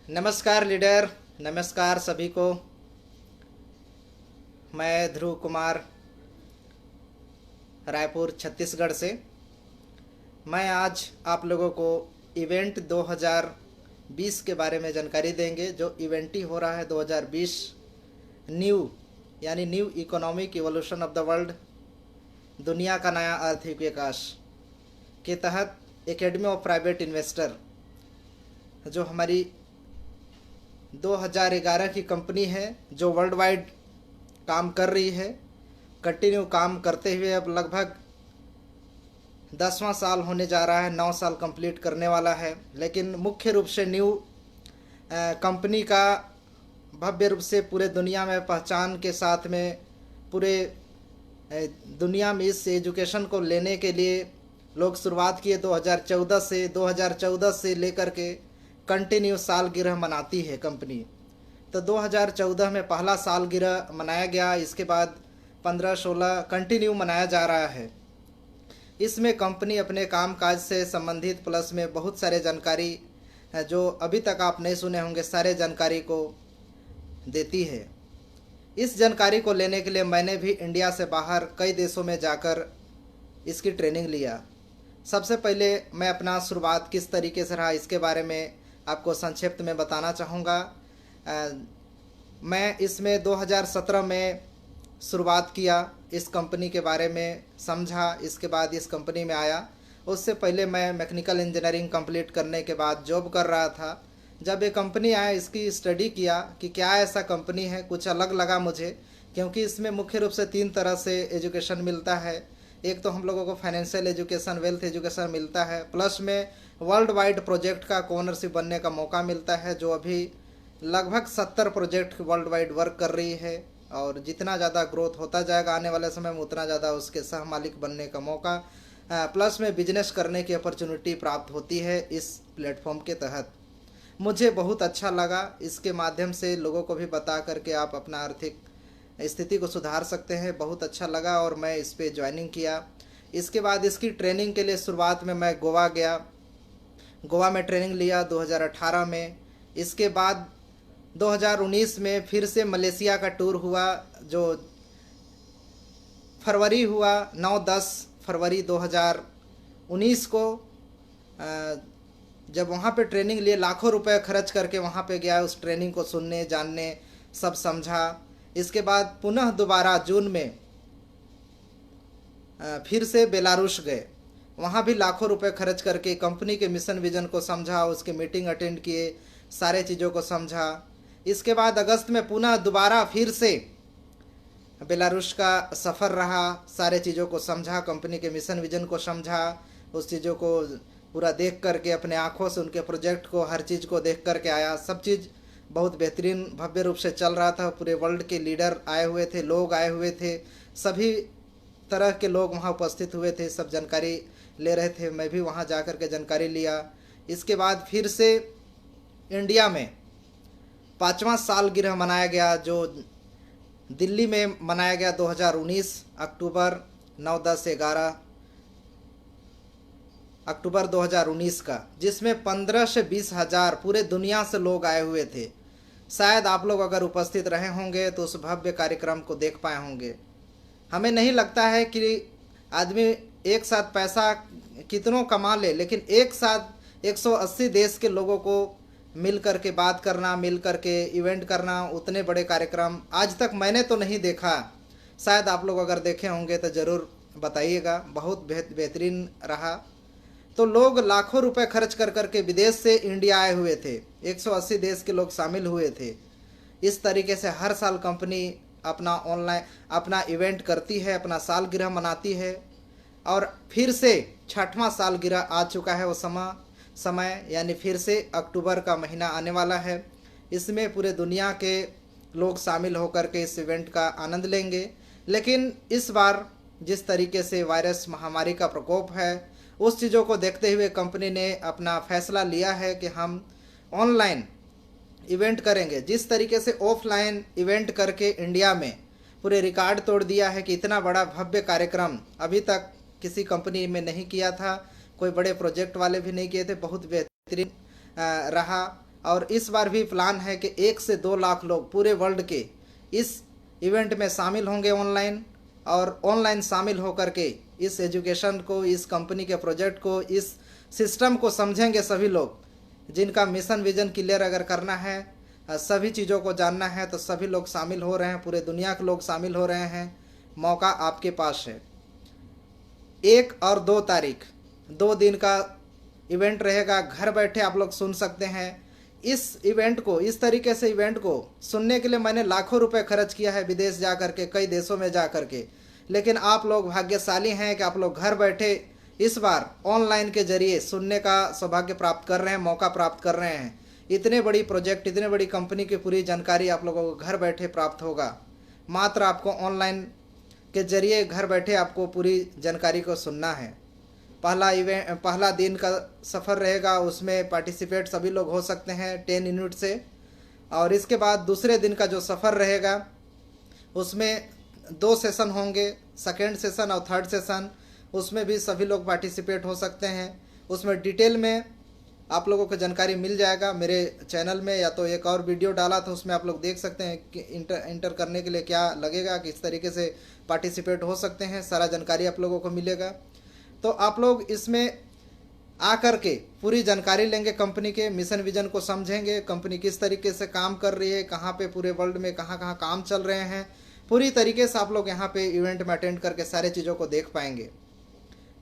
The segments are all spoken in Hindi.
नमस्कार लीडर, नमस्कार सभी को। मैं ध्रुव कुमार, रायपुर छत्तीसगढ़ से। मैं आज आप लोगों को इवेंट 2020 के बारे में जानकारी देंगे। जो इवेंट ही हो रहा है 2020 न्यू यानी new economic evolution of the world, दुनिया का नया आर्थिक विकास के तहत एकेडमी ऑफ प्राइवेट इन्वेस्टर, जो हमारी 2011 की कंपनी है, जो वर्ल्ड वाइड काम कर रही है, कंटिन्यू काम करते हुए अब लगभग 10वां साल होने जा रहा है, 9 साल कंप्लीट करने वाला है। लेकिन मुख्य रूप से न्यू कंपनी का भव्य रूप से पूरे दुनिया में पहचान के साथ में पूरे दुनिया में इस एजुकेशन को लेने के लिए लोग शुरुआत किए 2014 से लेकर के कंटिन्यू सालगिरह मनाती है कंपनी। तो 2014 में पहला सालगिरह मनाया गया, इसके बाद 15-16 कंटिन्यू मनाया जा रहा है। इसमें कंपनी अपने कामकाज से संबंधित प्लस में बहुत सारे जानकारी जो अभी तक आप नहीं सुने होंगे, सारे जानकारी को देती है। इस जानकारी को लेने के लिए मैंने भी इंडिया से बाहर कई देशों में जाकर इसकी ट्रेनिंग लिया। सबसे पहले मैं अपना शुरुआत किस तरीके से रहा इसके बारे में आपको संक्षिप्त में बताना चाहूँगा। मैं इसमें 2017 में शुरुआत किया, इस कंपनी के बारे में समझा, इसके बाद इस कंपनी में आया। उससे पहले मैं मैकेनिकल इंजीनियरिंग कंप्लीट करने के बाद जॉब कर रहा था। जब ये कंपनी आया, इसकी स्टडी किया कि क्या ऐसा कंपनी है, कुछ अलग लगा मुझे, क्योंकि इसमें मुख्य रूप से 3 तरह से एजुकेशन मिलता है। एक तो हम लोगों को फाइनेंशियल एजुकेशन, वेल्थ एजुकेशन मिलता है, प्लस में वर्ल्ड वाइड प्रोजेक्ट का ओनरशिप बनने का मौका मिलता है, जो अभी लगभग 70 प्रोजेक्ट वर्ल्ड वाइड वर्क कर रही है। और जितना ज़्यादा ग्रोथ होता जाएगा आने वाले समय में, उतना ज़्यादा उसके सह मालिक बनने का मौका, प्लस में बिजनेस करने की अपॉर्चुनिटी प्राप्त होती है इस प्लेटफॉर्म के तहत। मुझे बहुत अच्छा लगा। इसके माध्यम से लोगों को भी बता करके आप अपना आर्थिक स्थिति को सुधार सकते हैं। बहुत अच्छा लगा और मैं इस पे ज्वाइनिंग किया। इसके बाद इसकी ट्रेनिंग के लिए शुरुआत में मैं गोवा गया, गोवा में ट्रेनिंग लिया 2018 में। इसके बाद 2019 में फिर से मलेशिया का टूर हुआ, जो फरवरी हुआ, 9-10 फरवरी 2019 को। जब वहाँ पे ट्रेनिंग लिए, लाखों रुपए खर्च करके वहाँ पे गया, उस ट्रेनिंग को सुनने, जानने, सब समझा। इसके बाद पुनः दोबारा जून में फिर से बेलारूस गए, वहाँ भी लाखों रुपए खर्च करके कंपनी के मिशन विजन को समझा, उसके मीटिंग अटेंड किए, सारे चीज़ों को समझा। इसके बाद अगस्त में पुनः दोबारा फिर से बेलारूस का सफ़र रहा, सारे चीज़ों को समझा, कंपनी के मिशन विजन को समझा, उस चीज़ों को पूरा देख करके अपने आँखों से उनके प्रोजेक्ट को, हर चीज़ को देख करके आया। सब चीज़ बहुत बेहतरीन भव्य रूप से चल रहा था। पूरे वर्ल्ड के लीडर आए हुए थे, लोग आए हुए थे, सभी तरह के लोग वहाँ उपस्थित हुए थे, सब जानकारी ले रहे थे। मैं भी वहाँ जा कर के जानकारी लिया। इसके बाद फिर से इंडिया में 5वां सालगिरह मनाया गया, जो दिल्ली में मनाया गया 2019 अक्टूबर 9-10-11 अक्टूबर 2019 का, जिसमें 15 से 20 हज़ार पूरे दुनिया से लोग आए हुए थे। शायद आप लोग अगर उपस्थित रहे होंगे तो उस भव्य कार्यक्रम को देख पाए होंगे। हमें नहीं लगता है कि आदमी एक साथ पैसा कितनों कमा ले, लेकिन एक साथ 180 देश के लोगों को मिल कर के बात करना, मिल कर के इवेंट करना, उतने बड़े कार्यक्रम आज तक मैंने तो नहीं देखा। शायद आप लोग अगर देखे होंगे तो ज़रूर बताइएगा। बहुत बेहतरीन रहा। तो लोग लाखों रुपए खर्च कर करके विदेश से इंडिया आए हुए थे, 180 देश के लोग शामिल हुए थे। इस तरीके से हर साल कंपनी अपना ऑनलाइन अपना इवेंट करती है, अपना सालगिरह मनाती है। और फिर से 6वां सालगिरह आ चुका है, वो समय यानी फिर से अक्टूबर का महीना आने वाला है। इसमें पूरे दुनिया के लोग शामिल होकर के इस इवेंट का आनंद लेंगे। लेकिन इस बार जिस तरीके से वायरस महामारी का प्रकोप है, उस चीज़ों को देखते हुए कंपनी ने अपना फैसला लिया है कि हम ऑनलाइन इवेंट करेंगे। जिस तरीके से ऑफलाइन इवेंट करके इंडिया में पूरे रिकॉर्ड तोड़ दिया है कि इतना बड़ा भव्य कार्यक्रम अभी तक किसी कंपनी में नहीं किया था, कोई बड़े प्रोजेक्ट वाले भी नहीं किए थे। बहुत बेहतरीन रहा। और इस बार भी प्लान है कि 1 से 2 लाख लोग पूरे वर्ल्ड के इस इवेंट में शामिल होंगे ऑनलाइन, और ऑनलाइन शामिल होकर के इस एजुकेशन को, इस कंपनी के प्रोजेक्ट को, इस सिस्टम को समझेंगे। सभी लोग जिनका मिशन विजन क्लियर अगर करना है, सभी चीज़ों को जानना है, तो सभी लोग शामिल हो रहे हैं, पूरे दुनिया के लोग शामिल हो रहे हैं। मौका आपके पास है। 1 और 2 तारीख 2 दिन का इवेंट रहेगा। घर बैठे आप लोग सुन सकते हैं। इस इवेंट को, इस तरीके से इवेंट को सुनने के लिए मैंने लाखों रुपए खर्च किया है विदेश जा कर के, कई देशों में जा कर के, लेकिन आप लोग भाग्यशाली हैं कि आप लोग घर बैठे इस बार ऑनलाइन के जरिए सुनने का सौभाग्य प्राप्त कर रहे हैं, मौका प्राप्त कर रहे हैं। इतने बड़ी प्रोजेक्ट, इतने बड़ी कंपनी की पूरी जानकारी आप लोगों को घर बैठे प्राप्त होगा। मात्र आपको ऑनलाइन के जरिए घर बैठे आपको पूरी जानकारी को सुनना है। पहला दिन का सफ़र रहेगा, उसमें पार्टिसिपेट सभी लोग हो सकते हैं 10 यूनिट से। और इसके बाद दूसरे दिन का जो सफ़र रहेगा उसमें 2 सेशन होंगे, सेकेंड सेशन और थर्ड सेशन। उसमें भी सभी लोग पार्टिसिपेट हो सकते हैं। उसमें डिटेल में आप लोगों को जानकारी मिल जाएगा मेरे चैनल में, या तो एक और वीडियो डाला तो उसमें आप लोग देख सकते हैं कि इंटर करने के लिए क्या लगेगा, किस तरीके से पार्टिसिपेट हो सकते हैं, सारा जानकारी आप लोगों को मिलेगा। तो आप लोग इसमें आकर के पूरी जानकारी लेंगे, कंपनी के मिशन विजन को समझेंगे, कंपनी किस तरीके से काम कर रही है, कहाँ पे पूरे वर्ल्ड में कहाँ कहाँ काम चल रहे हैं, पूरी तरीके से आप लोग यहाँ पे इवेंट में अटेंड करके सारे चीज़ों को देख पाएंगे।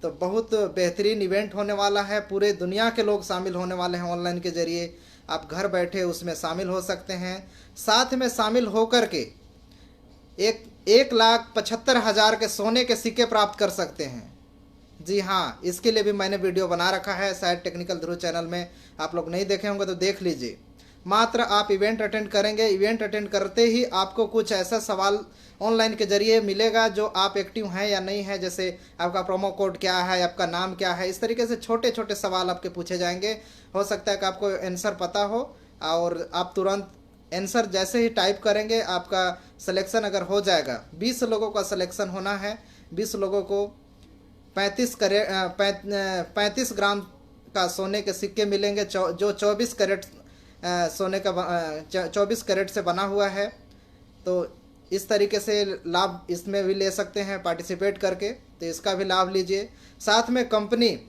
तो बहुत बेहतरीन इवेंट होने वाला है। पूरे दुनिया के लोग शामिल होने वाले हैं ऑनलाइन के जरिए। आप घर बैठे उसमें शामिल हो सकते हैं। साथ में शामिल होकर के 1,75,000 के सोने के सिक्के प्राप्त कर सकते हैं। जी हाँ, इसके लिए भी मैंने वीडियो बना रखा है, शायद टेक्निकल ध्रुव चैनल में आप लोग नहीं देखे होंगे तो देख लीजिए। मात्र आप इवेंट अटेंड करेंगे, इवेंट अटेंड करते ही आपको कुछ ऐसा सवाल ऑनलाइन के जरिए मिलेगा जो आप एक्टिव हैं या नहीं है, जैसे आपका प्रोमो कोड क्या है, आपका नाम क्या है, इस तरीके से छोटे छोटे सवाल आपके पूछे जाएंगे। हो सकता है कि आपको आंसर पता हो और आप तुरंत आंसर जैसे ही टाइप करेंगे आपका सिलेक्शन अगर हो जाएगा। 20 लोगों का सिलेक्शन होना है। 20 लोगों को 35 ग्राम का सोने के सिक्के मिलेंगे, जो 24 कैरेट सोने का 24 कैरेट से बना हुआ है। तो इस तरीके से लाभ इसमें भी ले सकते हैं पार्टिसिपेट करके, तो इसका भी लाभ लीजिए। साथ में कंपनी,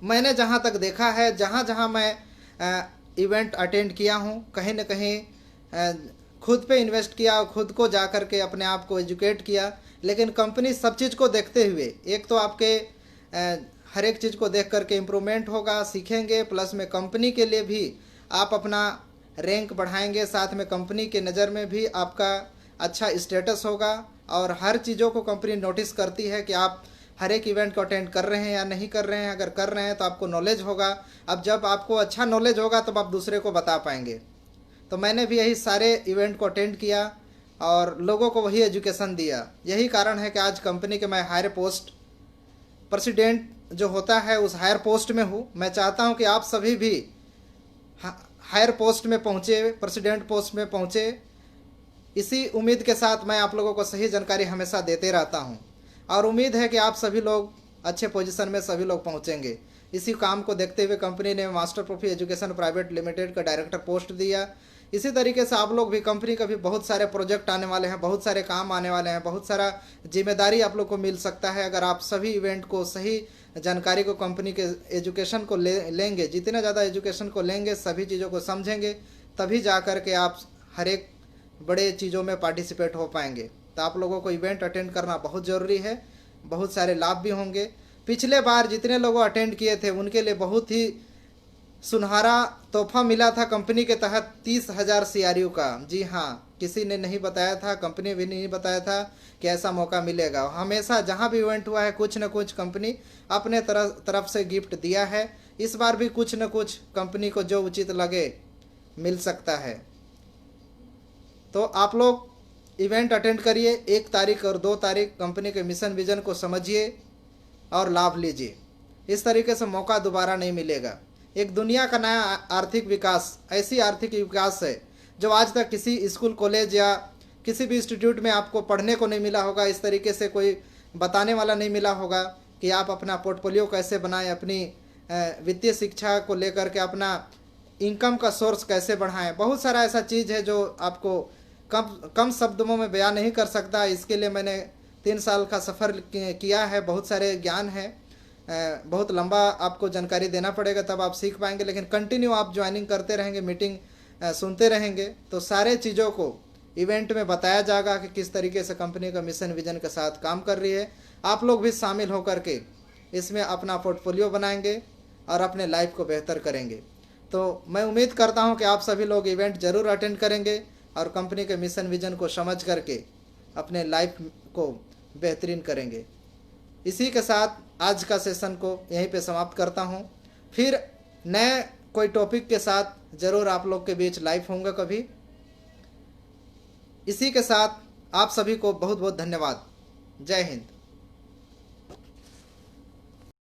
मैंने जहां तक देखा है, जहां जहां मैं इवेंट अटेंड किया हूं, कहीं न कहीं खुद पे इन्वेस्ट किया, खुद को जा कर के अपने आप को एजुकेट किया, लेकिन कंपनी सब चीज़ को देखते हुए, एक तो आपके हर एक चीज़ को देख करके इम्प्रूवमेंट होगा, सीखेंगे, प्लस में कंपनी के लिए भी आप अपना रैंक बढ़ाएंगे, साथ में कंपनी के नज़र में भी आपका अच्छा स्टेटस होगा। और हर चीज़ों को कंपनी नोटिस करती है कि आप हर एक इवेंट को अटेंड कर रहे हैं या नहीं कर रहे हैं। अगर कर रहे हैं तो आपको नॉलेज होगा। अब जब आपको अच्छा नॉलेज होगा तब आप दूसरे को बता पाएंगे। तो मैंने भी यही सारे इवेंट को अटेंड किया और लोगों को वही एजुकेशन दिया। यही कारण है कि आज कंपनी के मैं हायर पोस्ट प्रेसिडेंट जो होता है उस हायर पोस्ट में हूँ। मैं चाहता हूँ कि आप सभी भी हायर पोस्ट में पहुँचे, प्रेसिडेंट पोस्ट में पहुँचे। इसी उम्मीद के साथ मैं आप लोगों को सही जानकारी हमेशा देते रहता हूँ और उम्मीद है कि आप सभी लोग अच्छे पोजीशन में सभी लोग पहुँचेंगे। इसी काम को देखते हुए कंपनी ने मास्टर प्रोफी एजुकेशन प्राइवेट लिमिटेड का डायरेक्टर पोस्ट दिया। इसी तरीके से आप लोग भी, कंपनी का भी बहुत सारे प्रोजेक्ट आने वाले हैं, बहुत सारे काम आने वाले हैं, बहुत सारा जिम्मेदारी आप लोग को मिल सकता है अगर आप सभी इवेंट को, सही जानकारी को, कंपनी के एजुकेशन को लेंगे। जितना ज़्यादा एजुकेशन को लेंगे, सभी चीज़ों को समझेंगे, तभी जा कर के आप हर एक बड़े चीज़ों में पार्टिसिपेट हो पाएंगे। तो आप लोगों को इवेंट अटेंड करना बहुत ज़रूरी है। बहुत सारे लाभ भी होंगे। पिछले बार जितने लोगों अटेंड किए थे उनके लिए बहुत ही सुनहरा तोहफा मिला था कंपनी के तहत 30,000 CRU का। जी हाँ, किसी ने नहीं बताया था, कंपनी भी नहीं बताया था कि ऐसा मौका मिलेगा। हमेशा जहाँ भी इवेंट हुआ है कुछ न कुछ कंपनी अपने तरफ से गिफ्ट दिया है। इस बार भी कुछ न कुछ कंपनी को जो उचित लगे मिल सकता है। तो आप लोग इवेंट अटेंड करिए। 1 तारीख और 2 तारीख कंपनी के मिशन विजन को समझिए और लाभ लीजिए। इस तरीके से मौका दोबारा नहीं मिलेगा। एक दुनिया का नया आर्थिक विकास, ऐसी आर्थिक विकास है जो आज तक किसी स्कूल, कॉलेज या किसी भी इंस्टीट्यूट में आपको पढ़ने को नहीं मिला होगा। इस तरीके से कोई बताने वाला नहीं मिला होगा कि आप अपना पोर्टफोलियो कैसे बनाएं, अपनी वित्तीय शिक्षा को लेकर के अपना इनकम का सोर्स कैसे बढ़ाएं, बहुत सारा ऐसा चीज़ है जो आपको कम कम शब्दों में बयान नहीं कर सकता। इसके लिए मैंने 3 साल का सफ़र किया है, बहुत सारे ज्ञान है, बहुत लंबा आपको जानकारी देना पड़ेगा तब आप सीख पाएंगे। लेकिन कंटिन्यू आप ज्वाइनिंग करते रहेंगे, मीटिंग सुनते रहेंगे तो सारे चीज़ों को इवेंट में बताया जाएगा कि किस तरीके से कंपनी का मिशन विजन के साथ काम कर रही है। आप लोग भी शामिल होकर के इसमें अपना पोर्टफोलियो बनाएंगे और अपने लाइफ को बेहतर करेंगे। तो मैं उम्मीद करता हूं कि आप सभी लोग इवेंट ज़रूर अटेंड करेंगे और कंपनी के मिशन विजन को समझ करके अपने लाइफ को बेहतरीन करेंगे। इसी के साथ आज का सेशन को यहीं पे समाप्त करता हूं। फिर नए कोई टॉपिक के साथ ज़रूर आप लोग के बीच लाइव होंगे कभी। इसी के साथ आप सभी को बहुत बहुत धन्यवाद। जय हिंद।